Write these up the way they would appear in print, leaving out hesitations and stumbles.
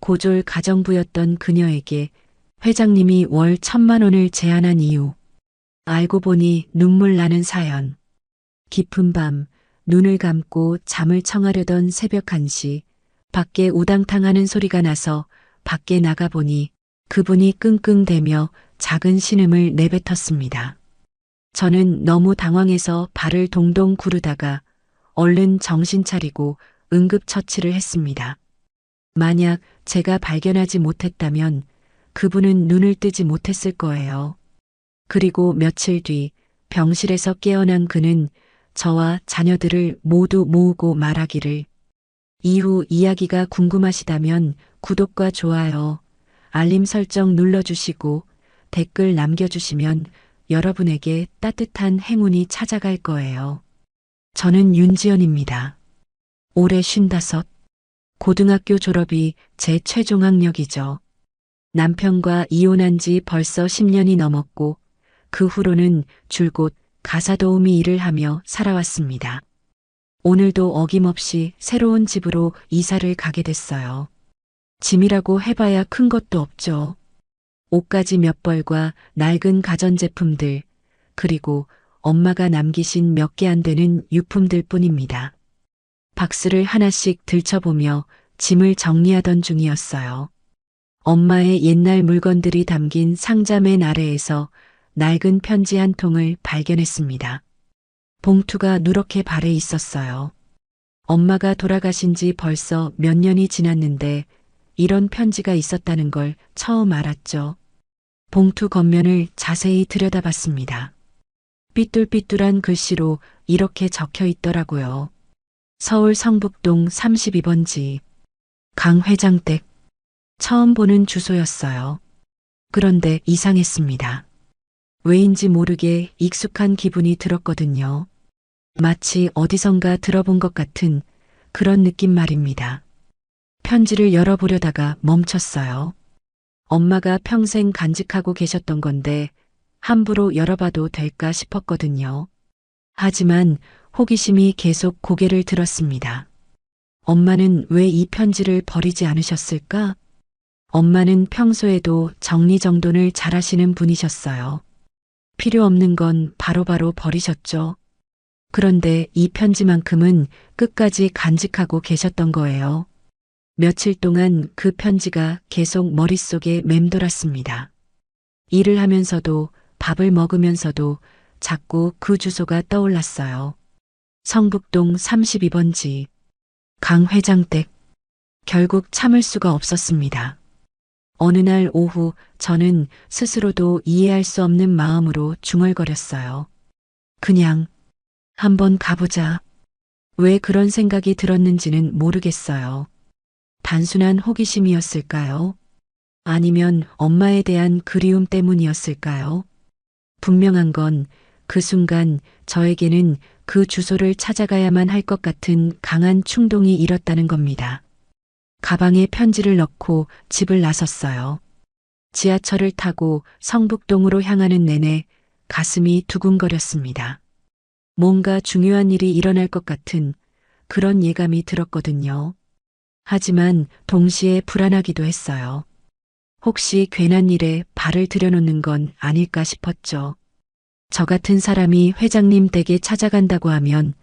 고졸 가정부였던 그녀에게 회장님이 월 1,000만 원을 제안한 이유. 알고 보니 눈물 나는 사연. 깊은 밤, 눈을 감고 잠을 청하려던 새벽 1시, 밖에 우당탕 하는 소리가 나서 밖에 나가보니 그분이 끙끙대며 작은 신음을 내뱉었습니다. 저는 너무 당황해서 발을 동동 구르다가 얼른 정신 차리고 응급처치를 했습니다. 만약 제가 발견하지 못했다면 그분은 눈을 뜨지 못했을 거예요. 그리고 며칠 뒤 병실에서 깨어난 그는 저와 자녀들을 모두 모으고 말하기를, 이후 이야기가 궁금하시다면 구독과 좋아요, 알림 설정 눌러주시고 댓글 남겨주시면 여러분에게 따뜻한 행운이 찾아갈 거예요. 저는 윤지연입니다. 올해 55. 고등학교 졸업이 제 최종 학력이죠. 남편과 이혼한 지 벌써 10년이 넘었고 그 후로는 줄곧 가사도우미 일을 하며 살아왔습니다. 오늘도 어김없이 새로운 집으로 이사를 가게 됐어요. 짐이라고 해봐야 큰 것도 없죠. 옷가지 몇 벌과 낡은 가전제품들, 그리고 엄마가 남기신 몇 개 안 되는 유품들 뿐입니다. 박스를 하나씩 들춰보며 짐을 정리하던 중이었어요. 엄마의 옛날 물건들이 담긴 상자 맨 아래에서 낡은 편지 한 통을 발견했습니다. 봉투가 누렇게 발에 있었어요. 엄마가 돌아가신 지 벌써 몇 년이 지났는데 이런 편지가 있었다는 걸 처음 알았죠. 봉투 겉면을 자세히 들여다봤습니다. 삐뚤삐뚤한 글씨로 이렇게 적혀 있더라고요. 서울 성북동 32번 집. 강 회장 댁. 처음 보는 주소였어요. 그런데 이상했습니다. 왜인지 모르게 익숙한 기분이 들었거든요. 마치 어디선가 들어본 것 같은 그런 느낌 말입니다. 편지를 열어보려다가 멈췄어요. 엄마가 평생 간직하고 계셨던 건데 함부로 열어봐도 될까 싶었거든요. 하지만 호기심이 계속 고개를 들었습니다. 엄마는 왜 이 편지를 버리지 않으셨을까? 엄마는 평소에도 정리정돈을 잘하시는 분이셨어요. 필요 없는 건 바로바로 버리셨죠. 그런데 이 편지만큼은 끝까지 간직하고 계셨던 거예요. 며칠 동안 그 편지가 계속 머릿속에 맴돌았습니다. 일을 하면서도 밥을 먹으면서도 자꾸 그 주소가 떠올랐어요. 성북동 32번 집. 강 회장 댁. 결국 참을 수가 없었습니다. 어느 날 오후 저는 스스로도 이해할 수 없는 마음으로 중얼거렸어요. 그냥 한번 가보자. 왜 그런 생각이 들었는지는 모르겠어요. 단순한 호기심이었을까요? 아니면 엄마에 대한 그리움 때문이었을까요? 분명한 건 그 순간 저에게는 그 주소를 찾아가야만 할 것 같은 강한 충동이 일었다는 겁니다. 가방에 편지를 넣고 집을 나섰어요. 지하철을 타고 성북동으로 향하는 내내 가슴이 두근거렸습니다. 뭔가 중요한 일이 일어날 것 같은 그런 예감이 들었거든요. 하지만 동시에 불안하기도 했어요. 혹시 괜한 일에 발을 들여놓는 건 아닐까 싶었죠. 저 같은 사람이 회장님 댁에 찾아간다고 하면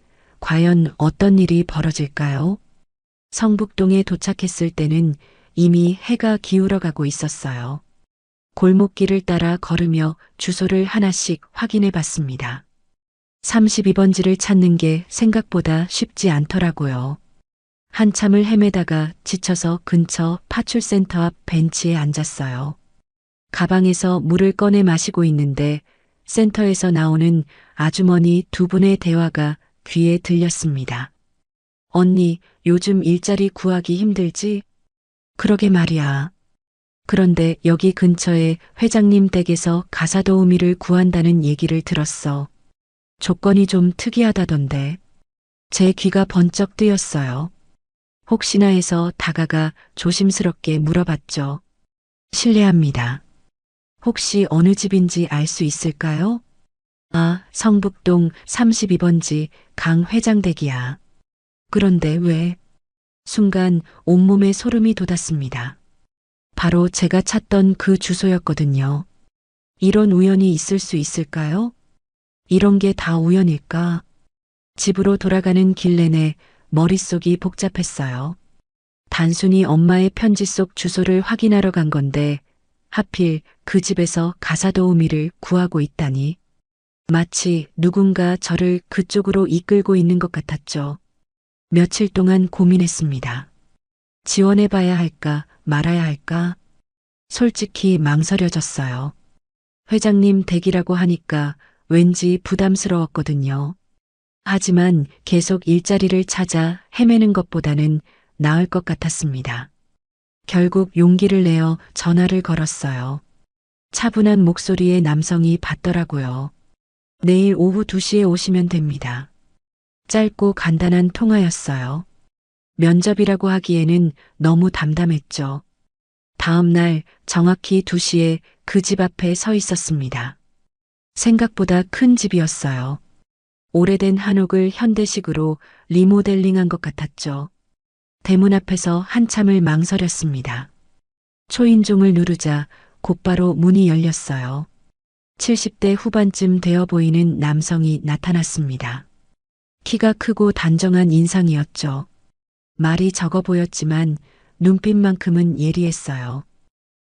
과연 어떤 일이 벌어질까요? 성북동에 도착했을 때는 이미 해가 기울어 가고 있었어요. 골목길을 따라 걸으며 주소를 하나씩 확인해 봤습니다. 32번지를 찾는 게 생각보다 쉽지 않더라고요. 한참을 헤매다가 지쳐서 근처 파출센터 앞 벤치에 앉았어요. 가방에서 물을 꺼내 마시고 있는데 센터에서 나오는 아주머니 두 분의 대화가 귀에 들렸습니다. 언니, 요즘 일자리 구하기 힘들지? 그러게 말이야. 그런데 여기 근처에 회장님 댁에서 가사도우미를 구한다는 얘기를 들었어. 조건이 좀 특이하다던데. 제 귀가 번쩍 뜨였어요. 혹시나 해서 다가가 조심스럽게 물어봤죠. 실례합니다. 혹시 어느 집인지 알 수 있을까요? 아, 성북동 32번지 강 회장 댁이야. 그런데 왜? 순간 온몸에 소름이 돋았습니다. 바로 제가 찾던 그 주소였거든요. 이런 우연이 있을 수 있을까요? 이런 게 다 우연일까? 집으로 돌아가는 길 내내 머릿속이 복잡했어요. 단순히 엄마의 편지 속 주소를 확인하러 간 건데 하필 그 집에서 가사도우미를 구하고 있다니. 마치 누군가 저를 그쪽으로 이끌고 있는 것 같았죠. 며칠 동안 고민했습니다. 지원해봐야 할까 말아야 할까? 솔직히 망설여졌어요. 회장님 댁이라고 하니까 왠지 부담스러웠거든요. 하지만 계속 일자리를 찾아 헤매는 것보다는 나을 것 같았습니다. 결국 용기를 내어 전화를 걸었어요. 차분한 목소리의 남성이 받더라고요. 내일 오후 2시에 오시면 됩니다. 짧고 간단한 통화였어요. 면접이라고 하기에는 너무 담담했죠. 다음 날 정확히 2시에 그 집 앞에 서 있었습니다. 생각보다 큰 집이었어요. 오래된 한옥을 현대식으로 리모델링한 것 같았죠. 대문 앞에서 한참을 망설였습니다. 초인종을 누르자 곧바로 문이 열렸어요. 70대 후반쯤 되어 보이는 남성이 나타났습니다. 키가 크고 단정한 인상이었죠. 말이 적어 보였지만 눈빛만큼은 예리했어요.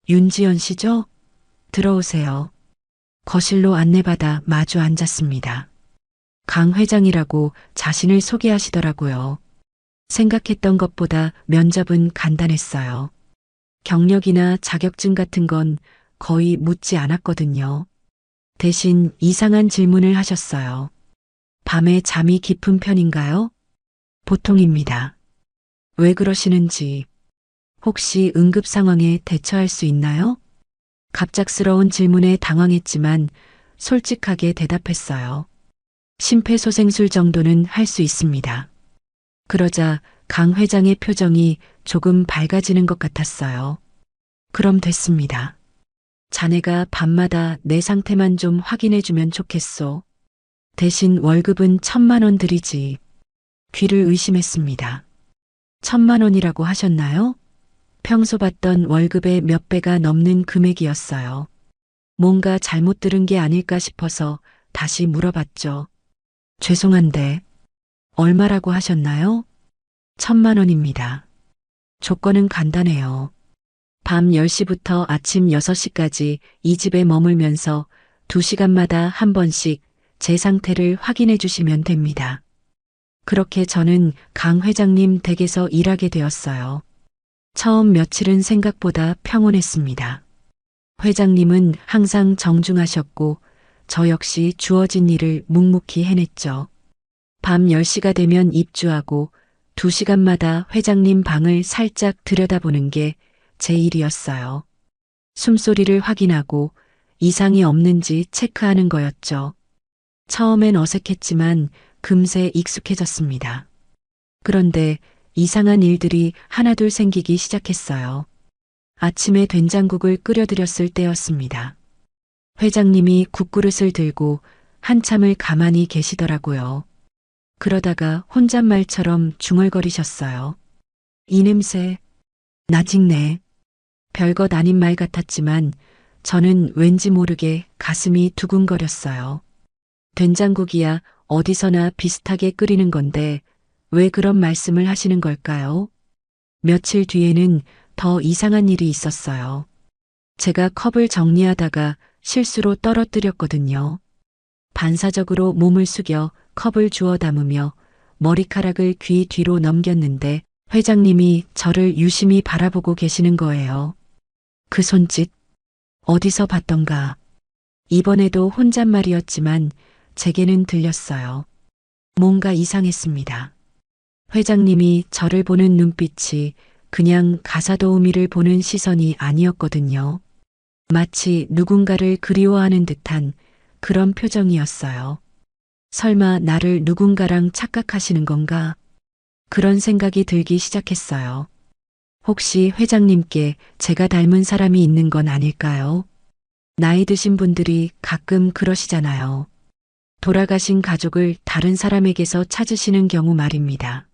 윤지연 씨죠? 들어오세요. 거실로 안내받아 마주 앉았습니다. 강 회장이라고 자신을 소개하시더라고요. 생각했던 것보다 면접은 간단했어요. 경력이나 자격증 같은 건 거의 묻지 않았거든요. 대신 이상한 질문을 하셨어요. 밤에 잠이 깊은 편인가요? 보통입니다. 왜 그러시는지, 혹시 응급 상황에 대처할 수 있나요? 갑작스러운 질문에 당황했지만 솔직하게 대답했어요. 심폐소생술 정도는 할 수 있습니다. 그러자 강 회장의 표정이 조금 밝아지는 것 같았어요. 그럼 됐습니다. 자네가 밤마다 내 상태만 좀 확인해주면 좋겠소. 대신 월급은 1,000만 원 드리지. 귀를 의심했습니다. 1,000만 원이라고 하셨나요? 평소 받던 월급의 몇 배가 넘는 금액이었어요. 뭔가 잘못 들은 게 아닐까 싶어서 다시 물어봤죠. 죄송한데, 얼마라고 하셨나요? 1,000만 원입니다. 조건은 간단해요. 밤 10시부터 아침 6시까지 이 집에 머물면서 2시간마다 한 번씩 제 상태를 확인해 주시면 됩니다. 그렇게 저는 강 회장님 댁에서 일하게 되었어요. 처음 며칠은 생각보다 평온했습니다. 회장님은 항상 정중하셨고 저 역시 주어진 일을 묵묵히 해냈죠. 밤 10시가 되면 입주하고 2시간마다 회장님 방을 살짝 들여다보는 게 제 일이었어요. 숨소리를 확인하고 이상이 없는지 체크하는 거였죠. 처음엔 어색했지만 금세 익숙해졌습니다. 그런데 이상한 일들이 하나둘 생기기 시작했어요. 아침에 된장국을 끓여드렸을 때였습니다. 회장님이 국그릇을 들고 한참을 가만히 계시더라고요. 그러다가 혼잣말처럼 중얼거리셨어요. 이 냄새, 나 찍네. 별것 아닌 말 같았지만 저는 왠지 모르게 가슴이 두근거렸어요. 된장국이야 어디서나 비슷하게 끓이는 건데 왜 그런 말씀을 하시는 걸까요? 며칠 뒤에는 더 이상한 일이 있었어요. 제가 컵을 정리하다가 실수로 떨어뜨렸거든요. 반사적으로 몸을 숙여 컵을 주워 담으며 머리카락을 귀 뒤로 넘겼는데 회장님이 저를 유심히 바라보고 계시는 거예요. 그 손짓, 어디서 봤던가. 이번에도 혼잣말이었지만 제게는 들렸어요. 뭔가 이상했습니다. 회장님이 저를 보는 눈빛이 그냥 가사도우미를 보는 시선이 아니었거든요. 마치 누군가를 그리워하는 듯한 그런 표정이었어요. 설마 나를 누군가랑 착각하시는 건가? 그런 생각이 들기 시작했어요. 혹시 회장님께 제가 닮은 사람이 있는 건 아닐까요? 나이 드신 분들이 가끔 그러시잖아요. 돌아가신 가족을 다른 사람에게서 찾으시는 경우 말입니다.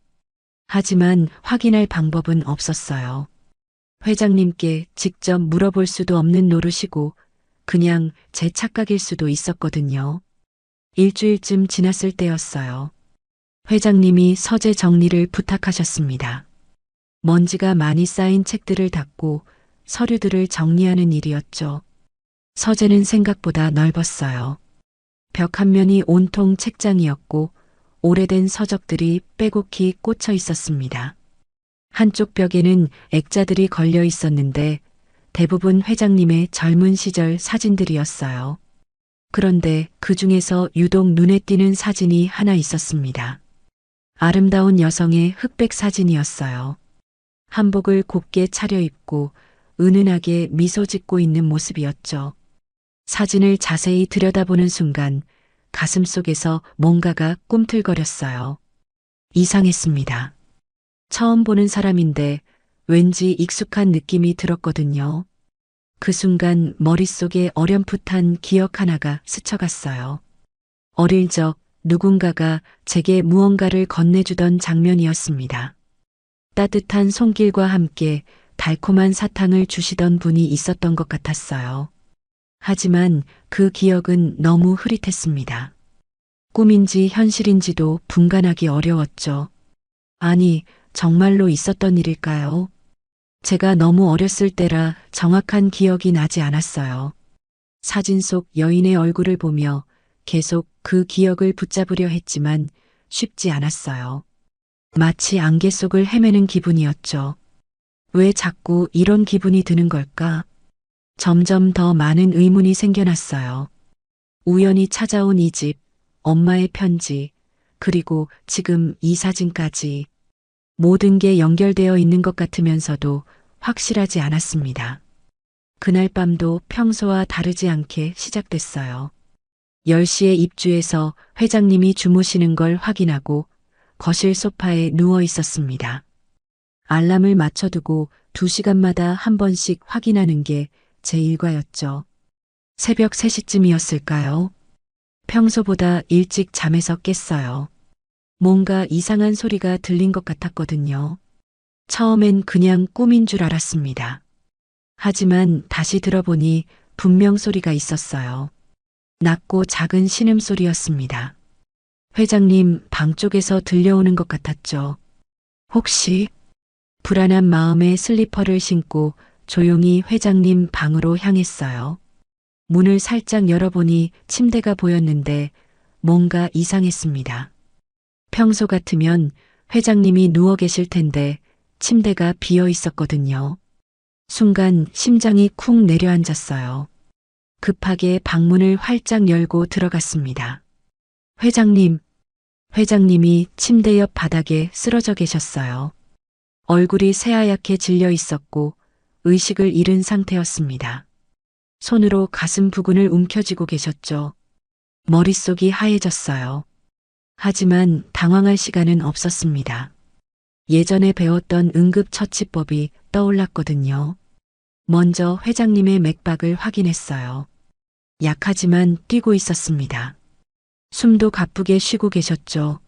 하지만 확인할 방법은 없었어요. 회장님께 직접 물어볼 수도 없는 노릇이고 그냥 제 착각일 수도 있었거든요. 일주일쯤 지났을 때였어요. 회장님이 서재 정리를 부탁하셨습니다. 먼지가 많이 쌓인 책들을 닦고 서류들을 정리하는 일이었죠. 서재는 생각보다 넓었어요. 벽 한 면이 온통 책장이었고 오래된 서적들이 빼곡히 꽂혀 있었습니다. 한쪽 벽에는 액자들이 걸려 있었는데 대부분 회장님의 젊은 시절 사진들이었어요. 그런데 그 중에서 유독 눈에 띄는 사진이 하나 있었습니다. 아름다운 여성의 흑백 사진이었어요. 한복을 곱게 차려입고 은은하게 미소 짓고 있는 모습이었죠. 사진을 자세히 들여다보는 순간 가슴속에서 뭔가가 꿈틀거렸어요. 이상했습니다. 처음 보는 사람인데 왠지 익숙한 느낌이 들었거든요. 그 순간 머릿속에 어렴풋한 기억 하나가 스쳐갔어요. 어릴 적 누군가가 제게 무언가를 건네주던 장면이었습니다. 따뜻한 손길과 함께 달콤한 사탕을 주시던 분이 있었던 것 같았어요. 하지만 그 기억은 너무 흐릿했습니다. 꿈인지 현실인지도 분간하기 어려웠죠. 아니, 정말로 있었던 일일까요? 제가 너무 어렸을 때라 정확한 기억이 나지 않았어요. 사진 속 여인의 얼굴을 보며 계속 그 기억을 붙잡으려 했지만 쉽지 않았어요. 마치 안개 속을 헤매는 기분이었죠. 왜 자꾸 이런 기분이 드는 걸까? 점점 더 많은 의문이 생겨났어요. 우연히 찾아온 이 집, 엄마의 편지, 그리고 지금 이 사진까지. 모든 게 연결되어 있는 것 같으면서도 확실하지 않았습니다. 그날 밤도 평소와 다르지 않게 시작됐어요. 10시에 입주해서 회장님이 주무시는 걸 확인하고 거실 소파에 누워 있었습니다. 알람을 맞춰두고 2시간마다 한 번씩 확인하는 게 제 일과였죠. 새벽 3시쯤이었을까요? 평소보다 일찍 잠에서 깼어요. 뭔가 이상한 소리가 들린 것 같았거든요. 처음엔 그냥 꿈인 줄 알았습니다. 하지만 다시 들어보니 분명 소리가 있었어요. 낮고 작은 신음소리였습니다. 회장님 방 쪽에서 들려오는 것 같았죠. 혹시 불안한 마음에 슬리퍼를 신고 조용히 회장님 방으로 향했어요. 문을 살짝 열어보니 침대가 보였는데 뭔가 이상했습니다. 평소 같으면 회장님이 누워 계실 텐데 침대가 비어 있었거든요. 순간 심장이 쿵 내려앉았어요. 급하게 방문을 활짝 열고 들어갔습니다. 회장님이 침대 옆 바닥에 쓰러져 계셨어요. 얼굴이 새하얗게 질려 있었고 의식을 잃은 상태였습니다. 손으로 가슴 부근을 움켜쥐고 계셨죠. 머릿속이 하얘졌어요. 하지만 당황할 시간은 없었습니다. 예전에 배웠던 응급처치법이 떠올랐거든요. 먼저 회장님의 맥박을 확인했어요. 약하지만 뛰고 있었습니다. 숨도 가쁘게 쉬고 계셨죠.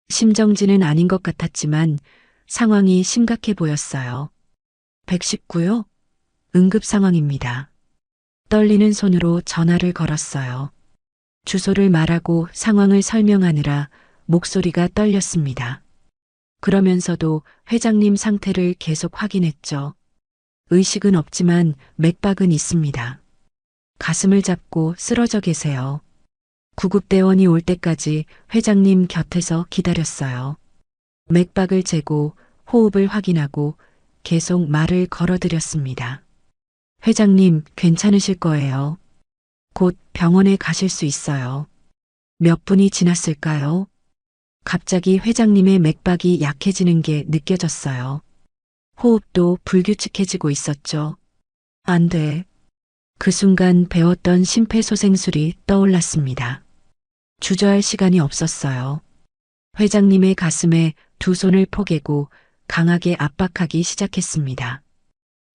심정지는 아닌 것 같았지만 상황이 심각해 보였어요. 119요? 응급 상황입니다. 떨리는 손으로 전화를 걸었어요. 주소를 말하고 상황을 설명하느라 목소리가 떨렸습니다. 그러면서도 회장님 상태를 계속 확인했죠. 의식은 없지만 맥박은 있습니다. 가슴을 잡고 쓰러져 계세요. 구급대원이 올 때까지 회장님 곁에서 기다렸어요. 맥박을 재고 호흡을 확인하고 계속 말을 걸어드렸습니다. 회장님 괜찮으실 거예요. 곧 병원에 가실 수 있어요. 몇 분이 지났을까요? 갑자기 회장님의 맥박이 약해지는 게 느껴졌어요. 호흡도 불규칙해지고 있었죠. 안 돼. 그 순간 배웠던 심폐소생술이 떠올랐습니다. 주저할 시간이 없었어요. 회장님의 가슴에 두 손을 포개고 강하게 압박하기 시작했습니다.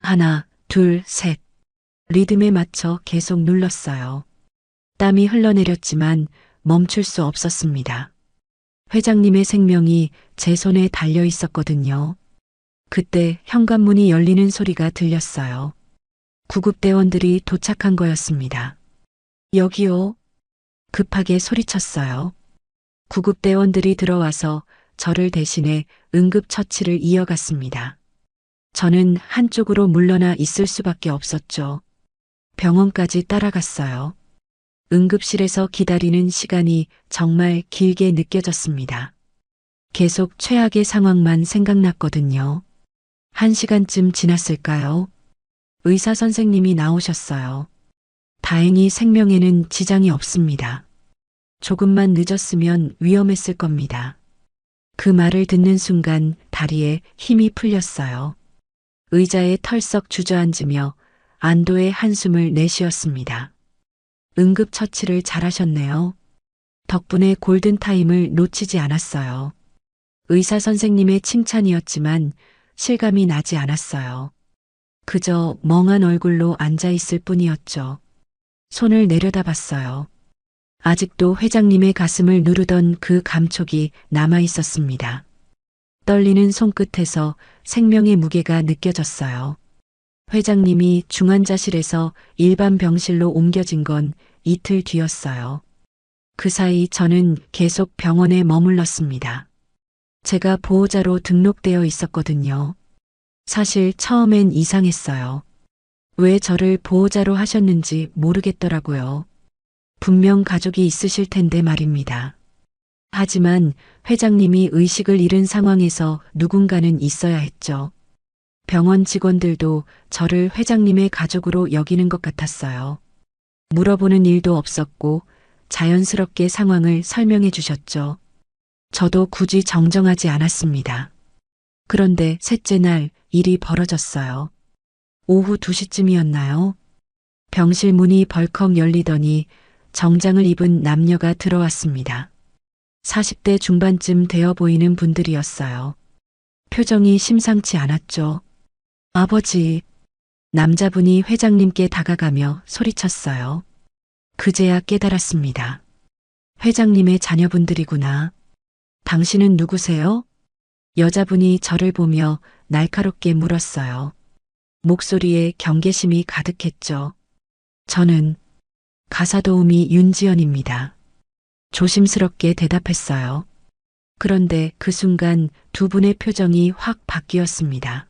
하나, 둘, 셋. 리듬에 맞춰 계속 눌렀어요. 땀이 흘러내렸지만 멈출 수 없었습니다. 회장님의 생명이 제 손에 달려 있었거든요. 그때 현관문이 열리는 소리가 들렸어요. 구급대원들이 도착한 거였습니다. 여기요. 급하게 소리쳤어요. 구급대원들이 들어와서 저를 대신해 응급처치를 이어갔습니다. 저는 한쪽으로 물러나 있을 수밖에 없었죠. 병원까지 따라갔어요. 응급실에서 기다리는 시간이 정말 길게 느껴졌습니다. 계속 최악의 상황만 생각났거든요. 1시간쯤 지났을까요? 의사 선생님이 나오셨어요. 다행히 생명에는 지장이 없습니다. 조금만 늦었으면 위험했을 겁니다. 그 말을 듣는 순간 다리에 힘이 풀렸어요. 의자에 털썩 주저앉으며 안도의 한숨을 내쉬었습니다. 응급처치를 잘하셨네요. 덕분에 골든타임을 놓치지 않았어요. 의사 선생님의 칭찬이었지만 실감이 나지 않았어요. 그저 멍한 얼굴로 앉아 있을 뿐이었죠. 손을 내려다 봤어요. 아직도 회장님의 가슴을 누르던 그 감촉이 남아 있었습니다. 떨리는 손끝에서 생명의 무게가 느껴졌어요. 회장님이 중환자실에서 일반 병실로 옮겨진 건 이틀 뒤였어요. 그 사이 저는 계속 병원에 머물렀습니다. 제가 보호자로 등록되어 있었거든요. 사실 처음엔 이상했어요. 왜 저를 보호자로 하셨는지 모르겠더라고요. 분명 가족이 있으실 텐데 말입니다. 하지만 회장님이 의식을 잃은 상황에서 누군가는 있어야 했죠. 병원 직원들도 저를 회장님의 가족으로 여기는 것 같았어요. 물어보는 일도 없었고 자연스럽게 상황을 설명해 주셨죠. 저도 굳이 정정하지 않았습니다. 그런데 셋째 날 일이 벌어졌어요. 오후 2시쯤이었나요? 병실 문이 벌컥 열리더니 정장을 입은 남녀가 들어왔습니다. 40대 중반쯤 되어 보이는 분들이었어요. 표정이 심상치 않았죠. 아버지, 남자분이 회장님께 다가가며 소리쳤어요. 그제야 깨달았습니다. 회장님의 자녀분들이구나. 당신은 누구세요? 여자분이 저를 보며 날카롭게 물었어요. 목소리에 경계심이 가득했죠. 저는 가사도우미 윤지연입니다. 조심스럽게 대답했어요. 그런데 그 순간 두 분의 표정이 확 바뀌었습니다.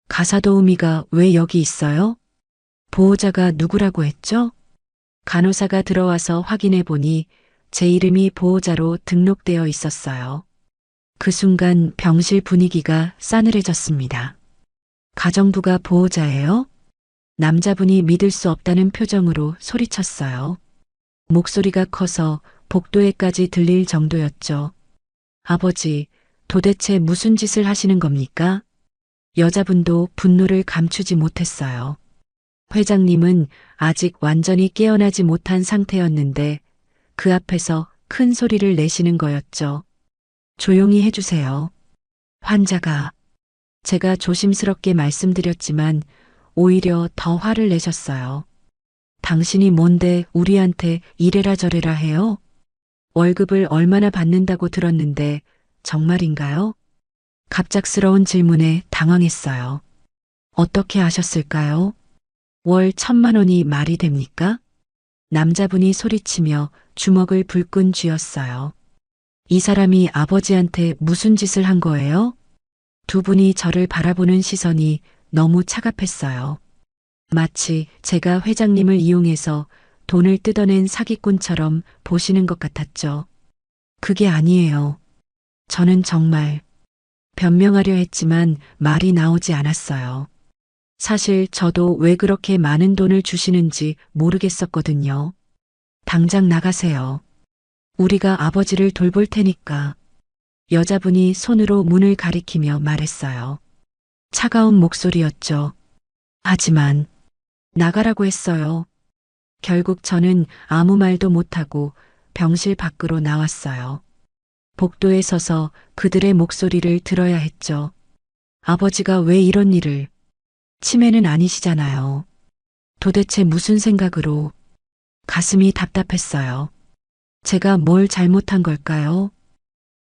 가사도우미가 왜 여기 있어요? 보호자가 누구라고 했죠? 간호사가 들어와서 확인해 보니 제 이름이 보호자로 등록되어 있었어요. 그 순간 병실 분위기가 싸늘해졌습니다. 가정부가 보호자예요? 남자분이 믿을 수 없다는 표정으로 소리쳤어요. 목소리가 커서 복도에까지 들릴 정도였죠. 아버지, 도대체 무슨 짓을 하시는 겁니까? 여자분도 분노를 감추지 못했어요. 회장님은 아직 완전히 깨어나지 못한 상태였는데 그 앞에서 큰 소리를 내시는 거였죠. 조용히 해주세요. 환자가. 제가 조심스럽게 말씀드렸지만 오히려 더 화를 내셨어요. 당신이 뭔데 우리한테 이래라 저래라 해요? 월급을 얼마나 받는다고 들었는데 정말인가요? 갑작스러운 질문에 당황했어요. 어떻게 아셨을까요? 월 1,000만 원이 말이 됩니까? 남자분이 소리치며 주먹을 불끈 쥐었어요. 이 사람이 아버지한테 무슨 짓을 한 거예요? 두 분이 저를 바라보는 시선이 너무 차갑했어요. 마치 제가 회장님을 이용해서 돈을 뜯어낸 사기꾼처럼 보시는 것 같았죠. 그게 아니에요. 저는 정말 변명하려 했지만 말이 나오지 않았어요. 사실 저도 왜 그렇게 많은 돈을 주시는지 모르겠었거든요. 당장 나가세요. 우리가 아버지를 돌볼 테니까. 여자분이 손으로 문을 가리키며 말했어요. 차가운 목소리였죠. 하지만 나가라고 했어요. 결국 저는 아무 말도 못하고 병실 밖으로 나왔어요. 복도에 서서 그들의 목소리를 들어야 했죠. 아버지가 왜 이런 일을. 치매는 아니시잖아요. 도대체 무슨 생각으로. 가슴이 답답했어요. 제가 뭘 잘못한 걸까요?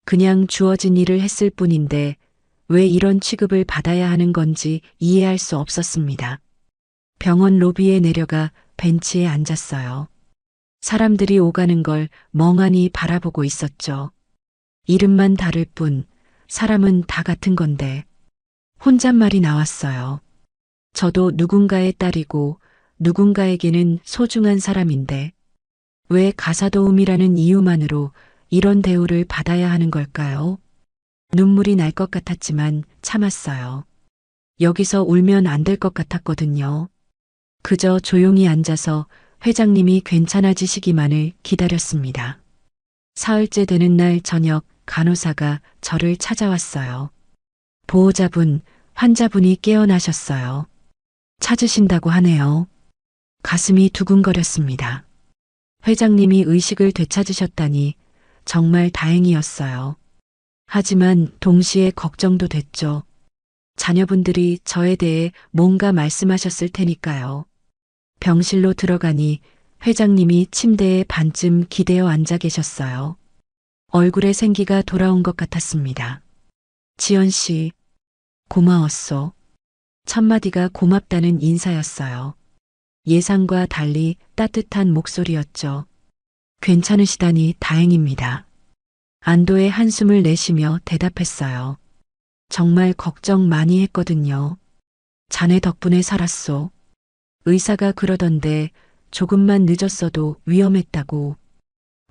그냥 주어진 일을 했을 뿐인데 왜 이런 취급을 받아야 하는 건지 이해할 수 없었습니다. 병원 로비에 내려가 벤치에 앉았어요. 사람들이 오가는 걸 멍하니 바라보고 있었죠. 이름만 다를 뿐 사람은 다 같은 건데 혼잣말이 나왔어요. 저도 누군가의 딸이고 누군가에게는 소중한 사람인데 왜 가사도우미라는 이유만으로 이런 대우를 받아야 하는 걸까요? 눈물이 날 것 같았지만 참았어요. 여기서 울면 안 될 것 같았거든요. 그저 조용히 앉아서 회장님이 괜찮아지시기만을 기다렸습니다. 사흘째 되는 날 저녁 간호사가 저를 찾아왔어요. 보호자분, 환자분이 깨어나셨어요. 찾으신다고 하네요. 가슴이 두근거렸습니다. 회장님이 의식을 되찾으셨다니 정말 다행이었어요. 하지만 동시에 걱정도 됐죠. 자녀분들이 저에 대해 뭔가 말씀하셨을 테니까요. 병실로 들어가니 회장님이 침대에 반쯤 기대어 앉아 계셨어요. 얼굴에 생기가 돌아온 것 같았습니다. 지연 씨, 고마웠소. 첫마디가 고맙다는 인사였어요. 예상과 달리 따뜻한 목소리였죠. 괜찮으시다니 다행입니다. 안도의 한숨을 내쉬며 대답했어요. 정말 걱정 많이 했거든요. 자네 덕분에 살았소. 의사가 그러던데 조금만 늦었어도 위험했다고.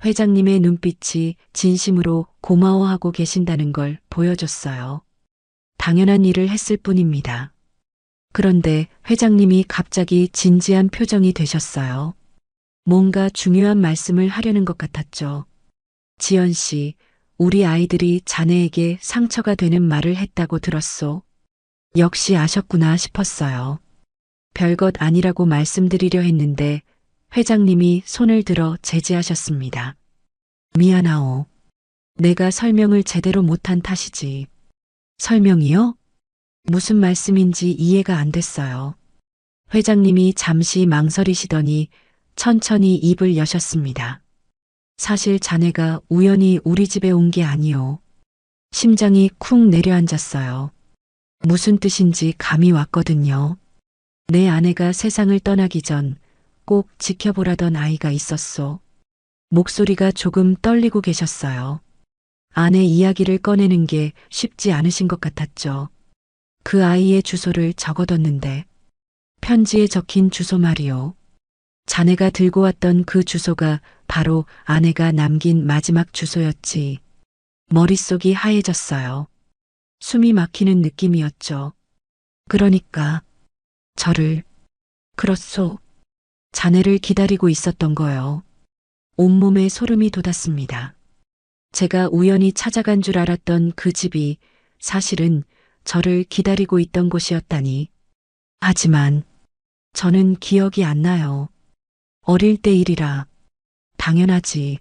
회장님의 눈빛이 진심으로 고마워하고 계신다는 걸 보여줬어요. 당연한 일을 했을 뿐입니다. 그런데 회장님이 갑자기 진지한 표정이 되셨어요. 뭔가 중요한 말씀을 하려는 것 같았죠. 지연 씨, 우리 아이들이 자네에게 상처가 되는 말을 했다고 들었소. 역시 아셨구나 싶었어요. 별것 아니라고 말씀드리려 했는데 회장님이 손을 들어 제지하셨습니다. 미안하오. 내가 설명을 제대로 못한 탓이지. 설명이요? 무슨 말씀인지 이해가 안 됐어요. 회장님이 잠시 망설이시더니 천천히 입을 여셨습니다. 사실 자네가 우연히 우리 집에 온 게 아니오. 심장이 쿵 내려앉았어요. 무슨 뜻인지 감이 왔거든요. 내 아내가 세상을 떠나기 전 꼭 지켜보라던 아이가 있었소. 목소리가 조금 떨리고 계셨어요. 아내 이야기를 꺼내는 게 쉽지 않으신 것 같았죠. 그 아이의 주소를 적어뒀는데 편지에 적힌 주소 말이요. 자네가 들고 왔던 그 주소가 바로 아내가 남긴 마지막 주소였지. 머릿속이 하얘졌어요. 숨이 막히는 느낌이었죠. 그러니까 저를 그렇소. 자네를 기다리고 있었던 거요. 온몸에 소름이 돋았습니다. 제가 우연히 찾아간 줄 알았던 그 집이 사실은 저를 기다리고 있던 곳이었다니. 하지만 저는 기억이 안 나요. 어릴 때 일이라. 당연하지.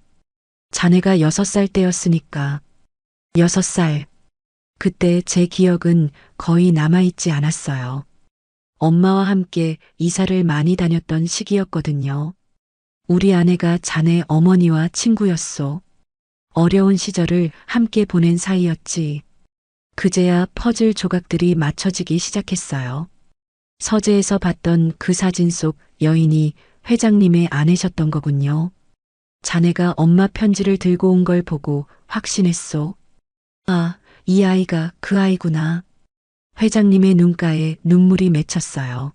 자네가 6살 때였으니까. 6살. 그때 제 기억은 거의 남아있지 않았어요. 엄마와 함께 이사를 많이 다녔던 시기였거든요. 우리 아내가 자네 어머니와 친구였소. 어려운 시절을 함께 보낸 사이였지. 그제야 퍼즐 조각들이 맞춰지기 시작했어요. 서재에서 봤던 그 사진 속 여인이 회장님의 아내셨던 거군요. 자네가 엄마 편지를 들고 온 걸 보고 확신했소. 아, 이 아이가 그 아이구나. 회장님의 눈가에 눈물이 맺혔어요.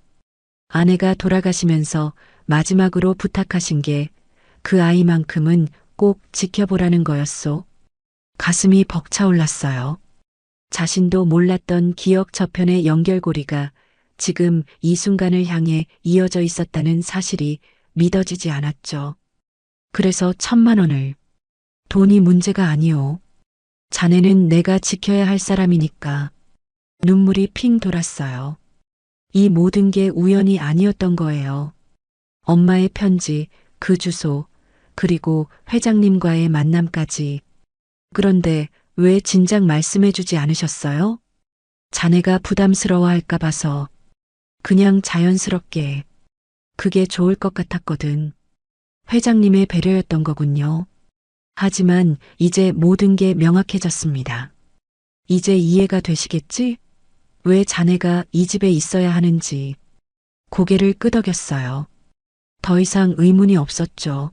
아내가 돌아가시면서 마지막으로 부탁하신 게 그 아이만큼은 꼭 지켜보라는 거였소. 가슴이 벅차올랐어요. 자신도 몰랐던 기억 저편의 연결고리가 지금 이 순간을 향해 이어져 있었다는 사실이 믿어지지 않았죠. 그래서 1,000만 원을. 돈이 문제가 아니오. 자네는 내가 지켜야 할 사람이니까. 눈물이 핑 돌았어요. 이 모든 게 우연이 아니었던 거예요. 엄마의 편지, 그 주소, 그리고 회장님과의 만남까지. 그런데 왜 진작 말씀해주지 않으셨어요? 자네가 부담스러워할까 봐서. 그냥 자연스럽게. 그게 좋을 것 같았거든. 회장님의 배려였던 거군요. 하지만 이제 모든 게 명확해졌습니다. 이제 이해가 되시겠지? 왜 자네가 이 집에 있어야 하는지. 고개를 끄덕였어요. 더 이상 의문이 없었죠.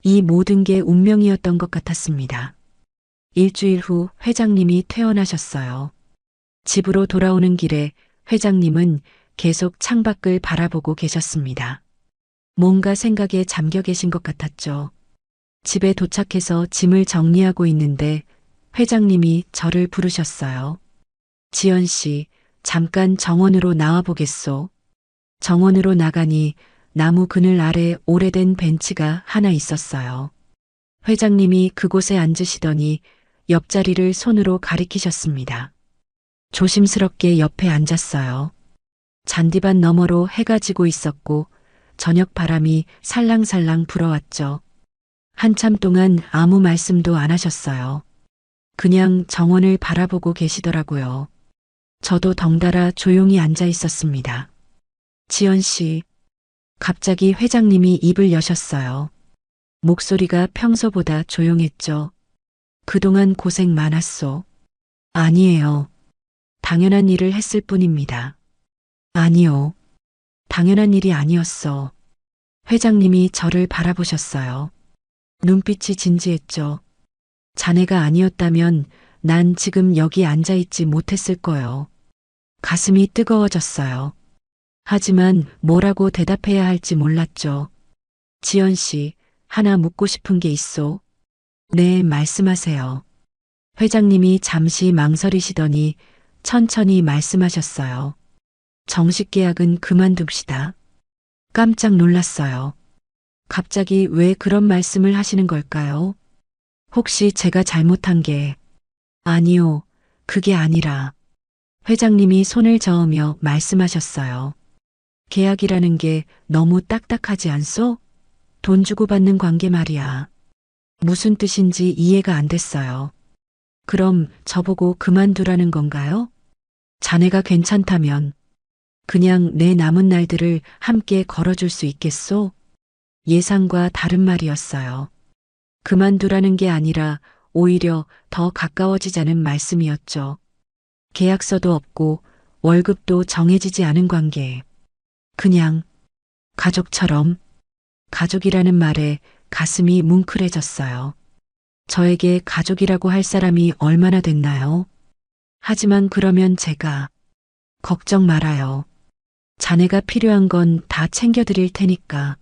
이 모든 게 운명이었던 것 같았습니다. 일주일 후 회장님이 퇴원하셨어요. 집으로 돌아오는 길에 회장님은 계속 창밖을 바라보고 계셨습니다. 뭔가 생각에 잠겨 계신 것 같았죠. 집에 도착해서 짐을 정리하고 있는데 회장님이 저를 부르셨어요. 지연 씨, 잠깐 정원으로 나와 보겠소. 정원으로 나가니 나무 그늘 아래 오래된 벤치가 하나 있었어요. 회장님이 그곳에 앉으시더니 옆자리를 손으로 가리키셨습니다. 조심스럽게 옆에 앉았어요. 잔디밭 너머로 해가 지고 있었고 저녁 바람이 살랑살랑 불어왔죠. 한참 동안 아무 말씀도 안 하셨어요. 그냥 정원을 바라보고 계시더라고요. 저도 덩달아 조용히 앉아 있었습니다. 지연 씨, 갑자기 회장님이 입을 여셨어요. 목소리가 평소보다 조용했죠. 그동안 고생 많았소. 아니에요. 당연한 일을 했을 뿐입니다. 아니요. 당연한 일이 아니었어. 회장님이 저를 바라보셨어요. 눈빛이 진지했죠. 자네가 아니었다면 난 지금 여기 앉아 있지 못했을 거요. 가슴이 뜨거워졌어요. 하지만 뭐라고 대답해야 할지 몰랐죠. 지연 씨, 하나 묻고 싶은 게 있소. 네, 말씀하세요. 회장님이 잠시 망설이시더니 천천히 말씀하셨어요. 정식 계약은 그만둡시다. 깜짝 놀랐어요. 갑자기 왜 그런 말씀을 하시는 걸까요? 혹시 제가 잘못한 게... 아니요, 그게 아니라... 회장님이 손을 저으며 말씀하셨어요. 계약이라는 게 너무 딱딱하지 않소? 돈 주고 받는 관계 말이야. 무슨 뜻인지 이해가 안 됐어요. 그럼 저보고 그만두라는 건가요? 자네가 괜찮다면 그냥 내 남은 날들을 함께 걸어줄 수 있겠소? 예상과 다른 말이었어요. 그만두라는 게 아니라 오히려 더 가까워지자는 말씀이었죠. 계약서도 없고 월급도 정해지지 않은 관계. 그냥 가족처럼. 가족이라는 말에 가슴이 뭉클해졌어요. 저에게 가족이라고 할 사람이 얼마나 됐나요? 하지만 그러면 제가 걱정 말아요. 자네가 필요한 건 다 챙겨드릴 테니까.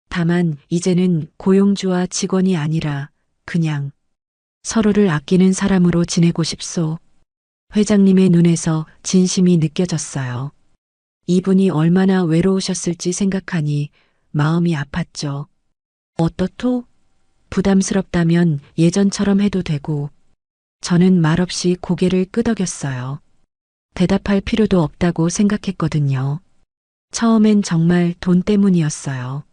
다만 이제는 고용주와 직원이 아니라 그냥 서로를 아끼는 사람으로 지내고 싶소. 회장님의 눈에서 진심이 느껴졌어요. 이분이 얼마나 외로우셨을지 생각하니 마음이 아팠죠. 어떻소? 부담스럽다면 예전처럼 해도 되고. 저는 말없이 고개를 끄덕였어요. 대답할 필요도 없다고 생각했거든요. 처음엔 정말 돈 때문이었어요.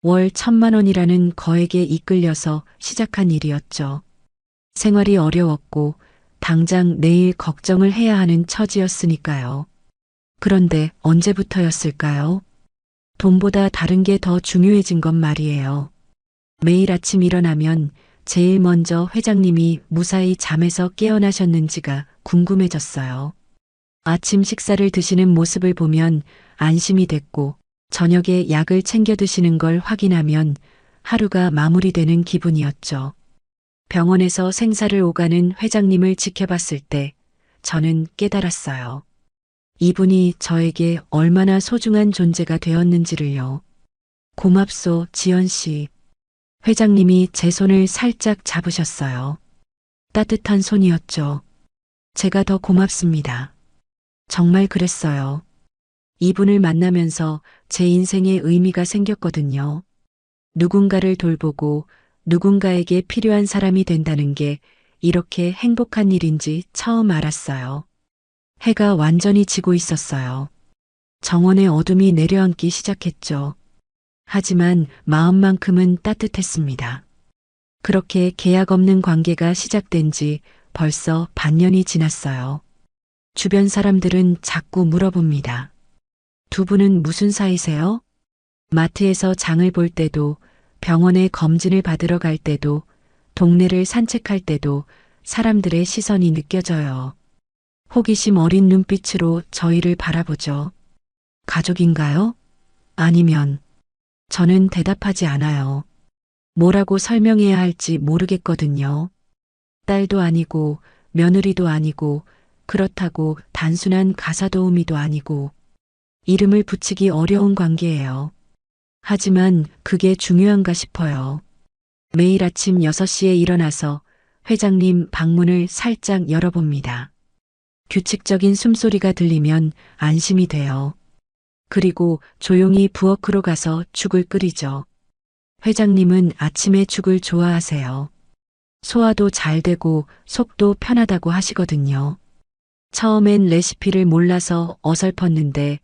월 1,000만 원이라는 거액에 이끌려서 시작한 일이었죠. 생활이 어려웠고 당장 내일 걱정을 해야 하는 처지였으니까요. 그런데 언제부터였을까요? 돈보다 다른 게 더 중요해진 건 말이에요. 매일 아침 일어나면 제일 먼저 회장님이 무사히 잠에서 깨어나셨는지가 궁금해졌어요. 아침 식사를 드시는 모습을 보면 안심이 됐고 저녁에 약을 챙겨 드시는 걸 확인하면 하루가 마무리되는 기분이었죠. 병원에서 생사를 오가는 회장님을 지켜봤을 때 저는 깨달았어요. 이분이 저에게 얼마나 소중한 존재가 되었는지를요. 고맙소, 지연 씨. 회장님이 제 손을 살짝 잡으셨어요. 따뜻한 손이었죠. 제가 더 고맙습니다. 정말 그랬어요. 이분을 만나면서 제 인생에 의미가 생겼거든요. 누군가를 돌보고 누군가에게 필요한 사람이 된다는 게 이렇게 행복한 일인지 처음 알았어요. 해가 완전히 지고 있었어요. 정원의 어둠이 내려앉기 시작했죠. 하지만 마음만큼은 따뜻했습니다. 그렇게 계약 없는 관계가 시작된 지 벌써 반년이 지났어요. 주변 사람들은 자꾸 물어봅니다. 두 분은 무슨 사이세요? 마트에서 장을 볼 때도, 병원에 검진을 받으러 갈 때도, 동네를 산책할 때도 사람들의 시선이 느껴져요. 호기심 어린 눈빛으로 저희를 바라보죠. 가족인가요? 아니면 저는 대답하지 않아요. 뭐라고 설명해야 할지 모르겠거든요. 딸도 아니고 며느리도 아니고 그렇다고 단순한 가사도우미도 아니고 이름을 붙이기 어려운 관계예요. 하지만 그게 중요한가 싶어요. 매일 아침 6시에 일어나서 회장님 방문을 살짝 열어봅니다. 규칙적인 숨소리가 들리면 안심이 돼요. 그리고 조용히 부엌으로 가서 죽을 끓이죠. 회장님은 아침에 죽을 좋아하세요. 소화도 잘 되고 속도 편하다고 하시거든요. 처음엔 레시피를 몰라서 어설펐는데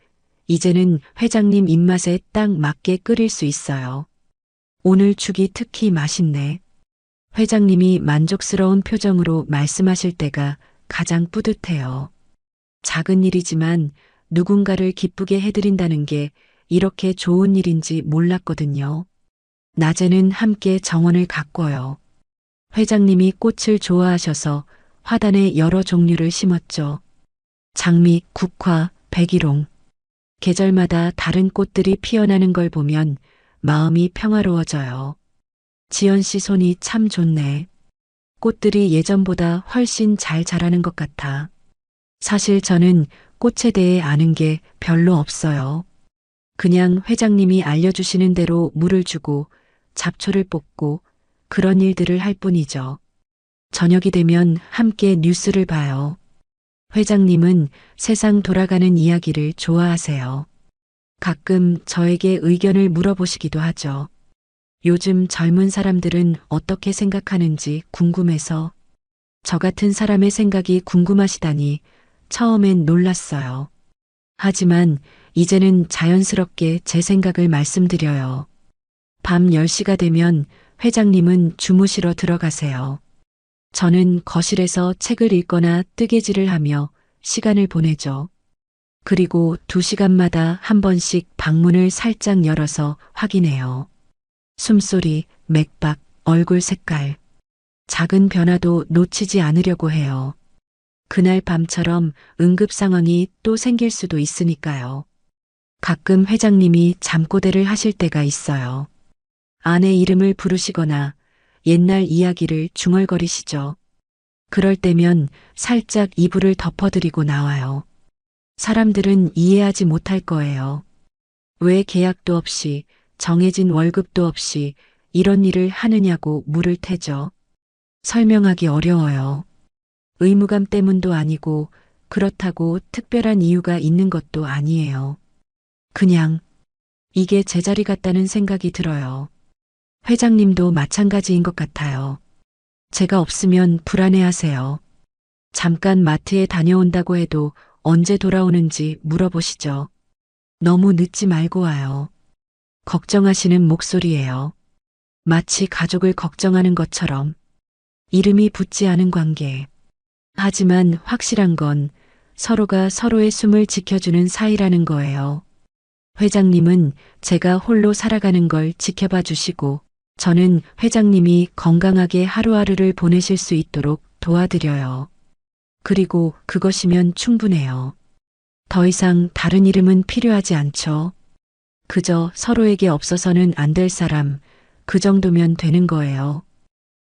이제는 회장님 입맛에 딱 맞게 끓일 수 있어요. 오늘 죽이 특히 맛있네. 회장님이 만족스러운 표정으로 말씀하실 때가 가장 뿌듯해요. 작은 일이지만 누군가를 기쁘게 해드린다는 게 이렇게 좋은 일인지 몰랐거든요. 낮에는 함께 정원을 가꿔요. 회장님이 꽃을 좋아하셔서 화단에 여러 종류를 심었죠. 장미, 국화, 백일홍. 계절마다 다른 꽃들이 피어나는 걸 보면 마음이 평화로워져요. 지연 씨 손이 참 좋네. 꽃들이 예전보다 훨씬 잘 자라는 것 같아. 사실 저는 꽃에 대해 아는 게 별로 없어요. 그냥 회장님이 알려주시는 대로 물을 주고 잡초를 뽑고 그런 일들을 할 뿐이죠. 저녁이 되면 함께 뉴스를 봐요. 회장님은 세상 돌아가는 이야기를 좋아하세요. 가끔 저에게 의견을 물어보시기도 하죠. 요즘 젊은 사람들은 어떻게 생각하는지 궁금해서 저 같은 사람의 생각이 궁금하시다니 처음엔 놀랐어요. 하지만 이제는 자연스럽게 제 생각을 말씀드려요. 밤 10시가 되면 회장님은 주무시러 들어가세요. 저는 거실에서 책을 읽거나 뜨개질을 하며 시간을 보내죠. 그리고 2시간마다 한 번씩 방문을 살짝 열어서 확인해요. 숨소리, 맥박, 얼굴 색깔. 작은 변화도 놓치지 않으려고 해요. 그날 밤처럼 응급 상황이 또 생길 수도 있으니까요. 가끔 회장님이 잠꼬대를 하실 때가 있어요. 아내 이름을 부르시거나 옛날 이야기를 중얼거리시죠. 그럴 때면 살짝 이불을 덮어드리고 나와요. 사람들은 이해하지 못할 거예요. 왜 계약도 없이 정해진 월급도 없이 이런 일을 하느냐고 물을 테죠. 설명하기 어려워요. 의무감 때문도 아니고 그렇다고 특별한 이유가 있는 것도 아니에요. 그냥 이게 제 자리 같다는 생각이 들어요. 회장님도 마찬가지인 것 같아요. 제가 없으면 불안해하세요. 잠깐 마트에 다녀온다고 해도 언제 돌아오는지 물어보시죠. 너무 늦지 말고 와요. 걱정하시는 목소리예요. 마치 가족을 걱정하는 것처럼. 이름이 붙지 않은 관계. 하지만 확실한 건 서로가 서로의 숨을 지켜주는 사이라는 거예요. 회장님은 제가 홀로 살아가는 걸 지켜봐 주시고 저는 회장님이 건강하게 하루하루를 보내실 수 있도록 도와드려요. 그리고 그것이면 충분해요. 더 이상 다른 이름은 필요하지 않죠. 그저 서로에게 없어서는 안 될 사람, 그 정도면 되는 거예요.